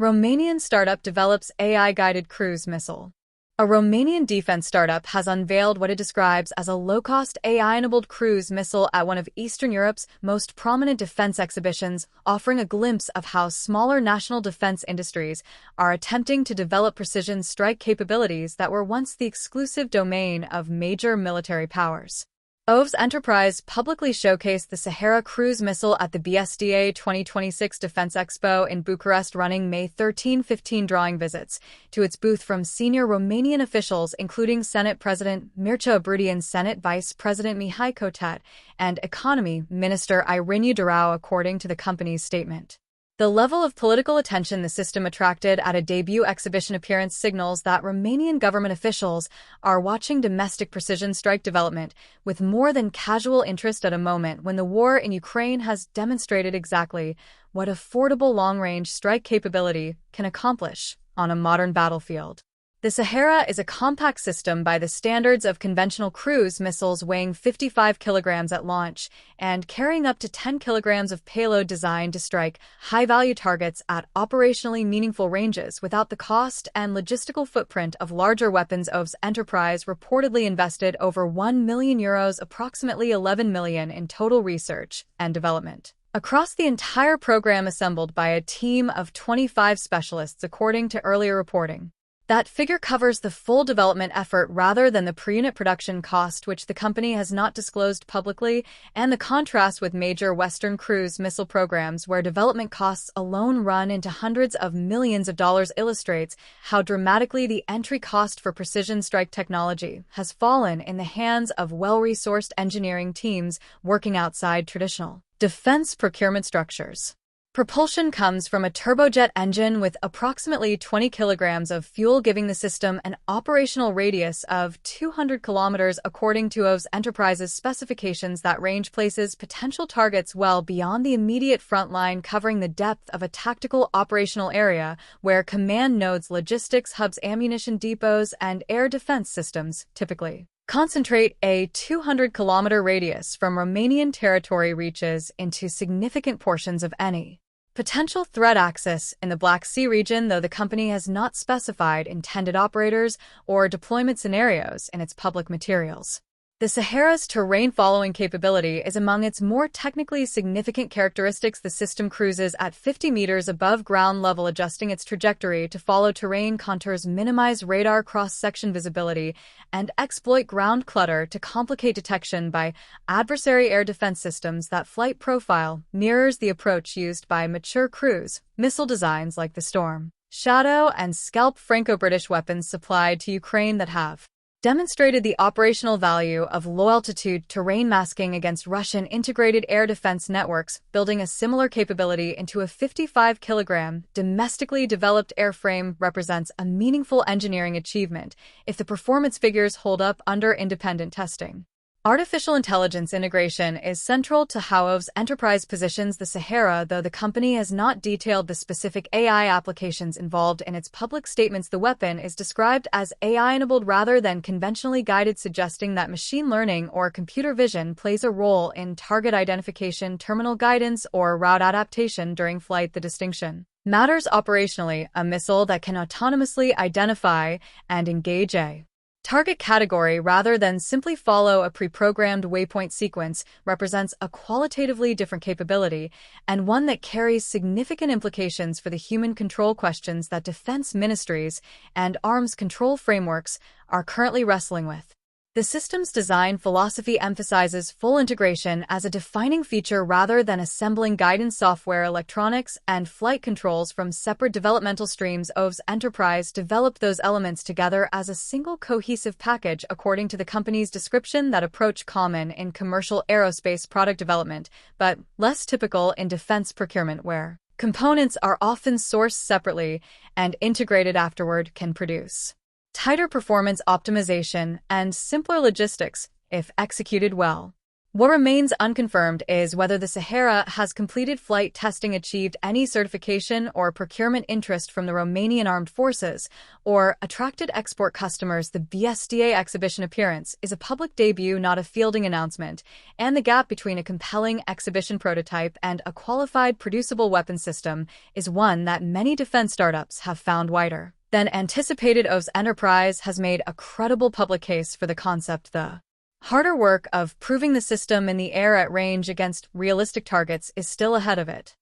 Romanian startup develops AI-guided cruise missile. A Romanian defense startup has unveiled what it describes as a low-cost AI-enabled cruise missile at one of Eastern Europe's most prominent defense exhibitions, offering a glimpse of how smaller national defense industries are attempting to develop precision strike capabilities that were once the exclusive domain of major military powers. Oves Enterprise publicly showcased the Sahara cruise missile at the BSDA 2026 Defense Expo in Bucharest, running May 13-15, drawing visits to its booth from senior Romanian officials, including Senate President Mircea Brudian, Senate Vice President Mihai Cotet, and Economy Minister Irina Durau, according to the company's statement. The level of political attention the system attracted at a debut exhibition appearance signals that Romanian government officials are watching domestic precision strike development with more than casual interest at a moment when the war in Ukraine has demonstrated exactly what affordable long-range strike capability can accomplish on a modern battlefield. The Sahara is a compact system by the standards of conventional cruise missiles, weighing 55 kilograms at launch and carrying up to 10 kilograms of payload, designed to strike high-value targets at operationally meaningful ranges without the cost and logistical footprint of larger weapons. Oves Enterprise reportedly invested over €1 million, approximately 11 million, in total research and development across the entire program, assembled by a team of 25 specialists, according to earlier reporting. That figure covers the full development effort rather than the per-unit production cost, which the company has not disclosed publicly, and the contrast with major Western cruise missile programs where development costs alone run into hundreds of millions of dollars illustrates how dramatically the entry cost for precision strike technology has fallen in the hands of well-resourced engineering teams working outside traditional defense procurement structures. Propulsion comes from a turbojet engine with approximately 20 kilograms of fuel, giving the system an operational radius of 200 kilometers, according to Oves Enterprise's specifications. That range places potential targets well beyond the immediate front line, covering the depth of a tactical operational area where command nodes, logistics hubs, ammunition depots, and air defense systems typically concentrate. A 200-kilometer radius from Romanian territory reaches into significant portions of any potential threat axis in the Black Sea region, though the company has not specified intended operators or deployment scenarios in its public materials. The Sahara's terrain-following capability is among its more technically significant characteristics. The system cruises at 50 meters above ground level, adjusting its trajectory to follow terrain contours, minimize radar cross-section visibility, and exploit ground clutter to complicate detection by adversary air defense systems. That flight profile mirrors the approach used by mature cruise missile designs like the Storm Shadow and Scalp, Franco-British weapons supplied to Ukraine that have demonstrated the operational value of low-altitude terrain masking against Russian integrated air defense networks. Building a similar capability into a 55-kilogram domestically developed airframe represents a meaningful engineering achievement if the performance figures hold up under independent testing. Artificial intelligence integration is central to how Oves Enterprise positions the Sahara, though the company has not detailed the specific AI applications involved in its public statements. The weapon is described as AI-enabled rather than conventionally guided, suggesting that machine learning or computer vision plays a role in target identification, terminal guidance, or route adaptation during flight. The distinction matters operationally. A missile that can autonomously identify and engage a target category rather than simply follow a pre-programmed waypoint sequence represents a qualitatively different capability, and one that carries significant implications for the human control questions that defense ministries and arms control frameworks are currently wrestling with. The system's design philosophy emphasizes full integration as a defining feature rather than assembling guidance software, electronics, and flight controls from separate developmental streams. Oves Enterprise developed those elements together as a single cohesive package, according to the company's description. That approach common in commercial aerospace product development, but less typical in defense procurement, where components are often sourced separately and integrated afterward, can produce tighter performance optimization and simpler logistics if executed well. What remains unconfirmed is whether the Sahara has completed flight testing, achieved any certification or procurement interest from the Romanian armed forces, or attracted export customers. The BSDA exhibition appearance is a public debut, not a fielding announcement, and the gap between a compelling exhibition prototype and a qualified producible weapon system is one that many defense startups have found wider than anticipated. Oves Enterprise has made a credible public case for the concept. The harder work of proving the system in the air at range against realistic targets is still ahead of it.